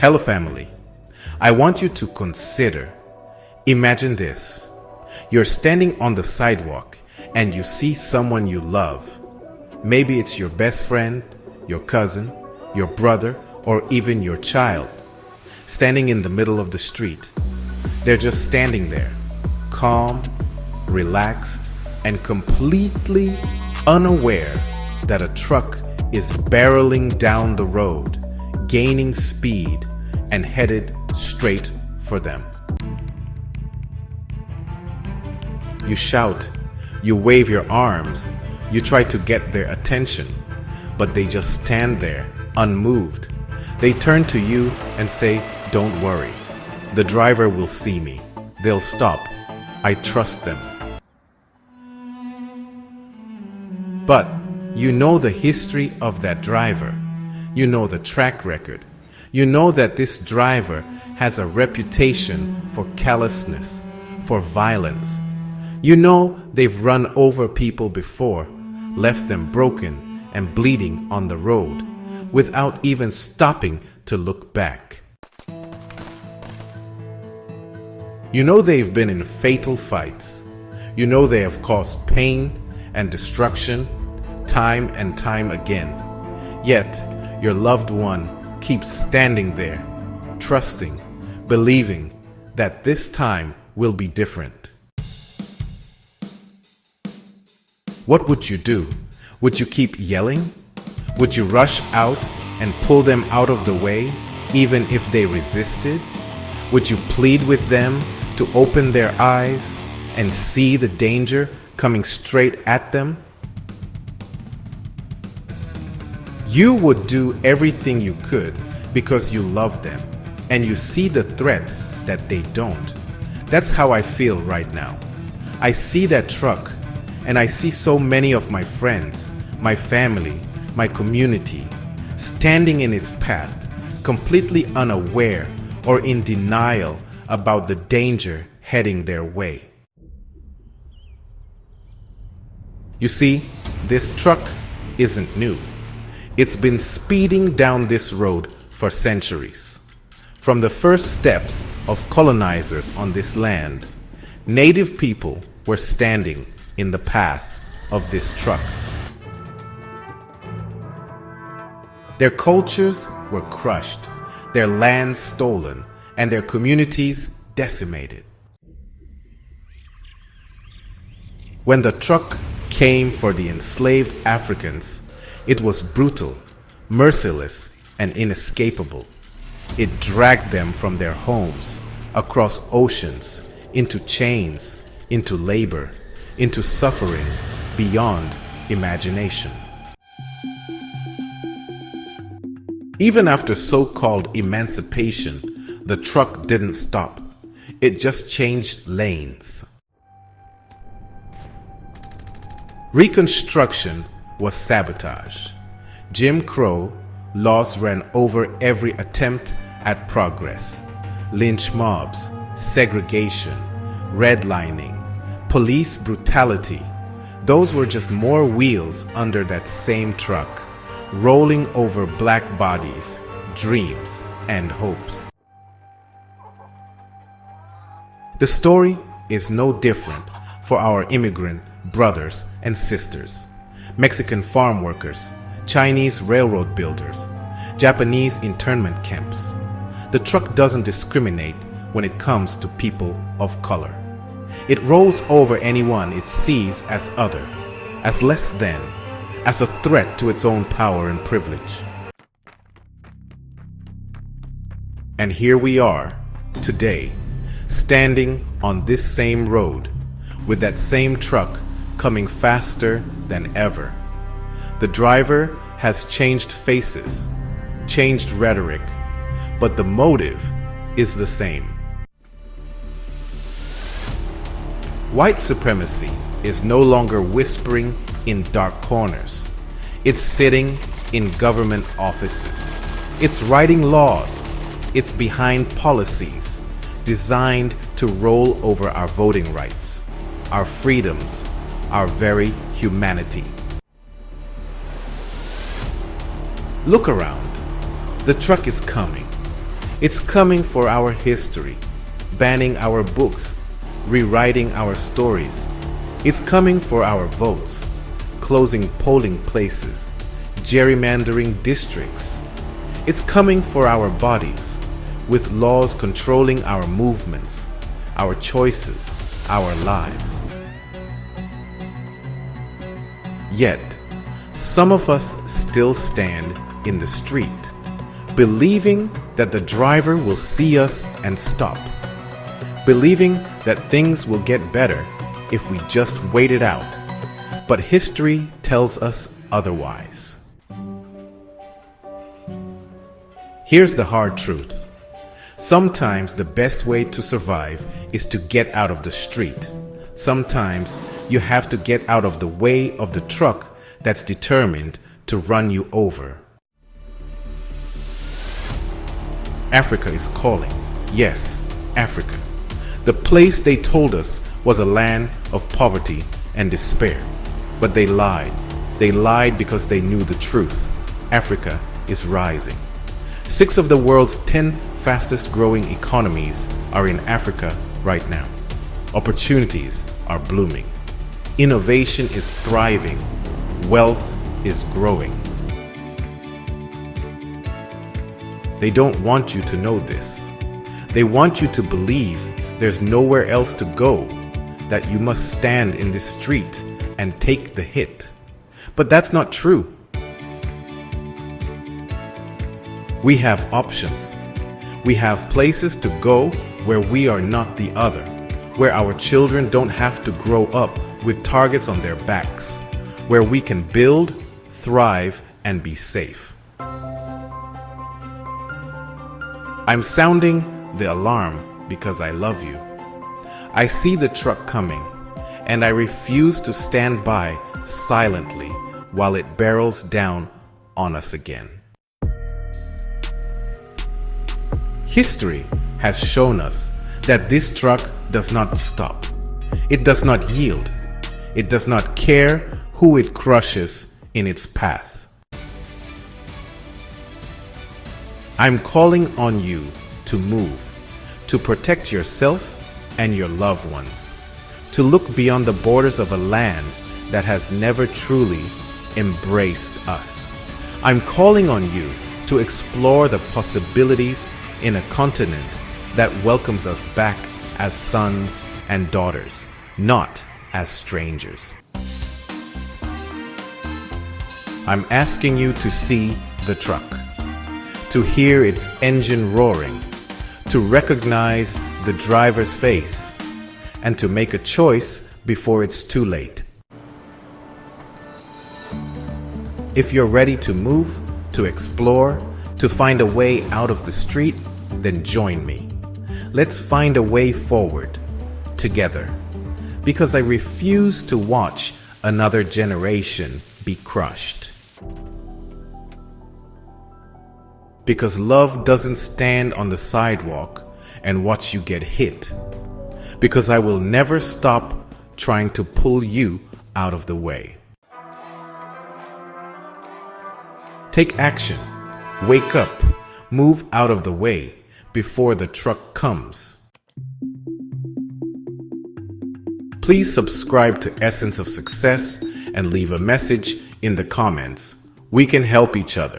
Hello, family. I want you to consider. Imagine this. You're standing on the sidewalk and you see someone you love. Maybe it's your best friend, your cousin, your brother, or even your child, standing in the middle of the street. They're just standing there, calm, relaxed, and completely unaware that a truck is barreling down the road, gaining speed and headed straight for them. You shout, you wave your arms, you try to get their attention, but they just stand there, unmoved. They turn to you and say, "Don't worry. The driver will see me. They'll stop. I trust them." But you know the history of that driver. You know the track record. You know that this driver has a reputation for callousness, for violence. You know they've run over people before, left them broken and bleeding on the road, without even stopping to look back. You know they've been in fatal fights. You know they have caused pain and destruction time and time again. Yet your loved one keeps standing there, trusting, believing that this time will be different. What would you do? Would you keep yelling? Would you rush out and pull them out of the way, even if they resisted? Would you plead with them to open their eyes and see the danger coming straight at them? You would do everything you could because you love them and you see the threat that they don't. That's how I feel right now. I see that truck and I see so many of my friends, my family, my community standing in its path, completely unaware or in denial about the danger heading their way. You see, this truck isn't new. It's been speeding down this road for centuries. From the first steps of colonizers on this land, native people were standing in the path of this truck. Their cultures were crushed, their lands stolen, and their communities decimated. When the truck came for the enslaved Africans, it was brutal, merciless, and inescapable. It dragged them from their homes, across oceans, into chains, into labor, into suffering beyond imagination. Even after so-called emancipation, the truck didn't stop. It just changed lanes. Reconstruction was sabotage. Jim Crow laws ran over every attempt at progress. Lynch mobs, segregation, redlining, police brutality. Those were just more wheels under that same truck, rolling over black bodies, dreams, and hopes. The story is no different for our immigrant brothers and sisters. Mexican farm workers, Chinese railroad builders, Japanese internment camps. The truck doesn't discriminate when it comes to people of color. It rolls over anyone it sees as other, as less than, as a threat to its own power and privilege. And here we are, today, standing on this same road, with that same truck coming faster than ever. The driver has changed faces, changed rhetoric, but the motive is the same. White supremacy is no longer whispering in dark corners. It's sitting in government offices. It's writing laws. It's behind policies designed to roll over our voting rights, our freedoms, our very humanity. Look around. The truck is coming. It's coming for our history, banning our books, rewriting our stories. It's coming for our votes, closing polling places, gerrymandering districts. It's coming for our bodies, with laws controlling our movements, our choices, our lives. Yet, some of us still stand in the street, believing that the driver will see us and stop, believing that things will get better if we just wait it out. But history tells us otherwise. Here's the hard truth. Sometimes the best way to survive is to get out of the street. Sometimes you have to get out of the way of the truck that's determined to run you over. Africa is calling. Yes, Africa. The place they told us was a land of poverty and despair. But they lied. They lied because they knew the truth. Africa is rising. 6 of the world's 10 fastest growing economies are in Africa right now. Opportunities are blooming. Innovation is thriving. Wealth is growing. They don't want you to know this. They want you to believe there's nowhere else to go, that you must stand in this street and take the hit. But that's not true. We have options. We have places to go where we are not the other, where our children don't have to grow up with targets on their backs, where we can build, thrive, and be safe. I'm sounding the alarm because I love you. I see the truck coming, and I refuse to stand by silently while it barrels down on us again. History has shown us that this truck does not stop. It does not yield. It does not care who it crushes in its path. I'm calling on you to move, to protect yourself and your loved ones, to look beyond the borders of a land that has never truly embraced us. I'm calling on you to explore the possibilities in a continent that welcomes us back as sons and daughters, not as strangers. I'm asking you to see the truck, to hear its engine roaring, to recognize the driver's face, and to make a choice before it's too late. If you're ready to move, to explore, to find a way out of the street, then join me. Let's find a way forward, together, because I refuse to watch another generation be crushed. Because love doesn't stand on the sidewalk and watch you get hit. Because I will never stop trying to pull you out of the way. Take action. Wake up. Move out of the way before the truck comes. Please subscribe to Essence of Success and leave a message in the comments. We can help each other.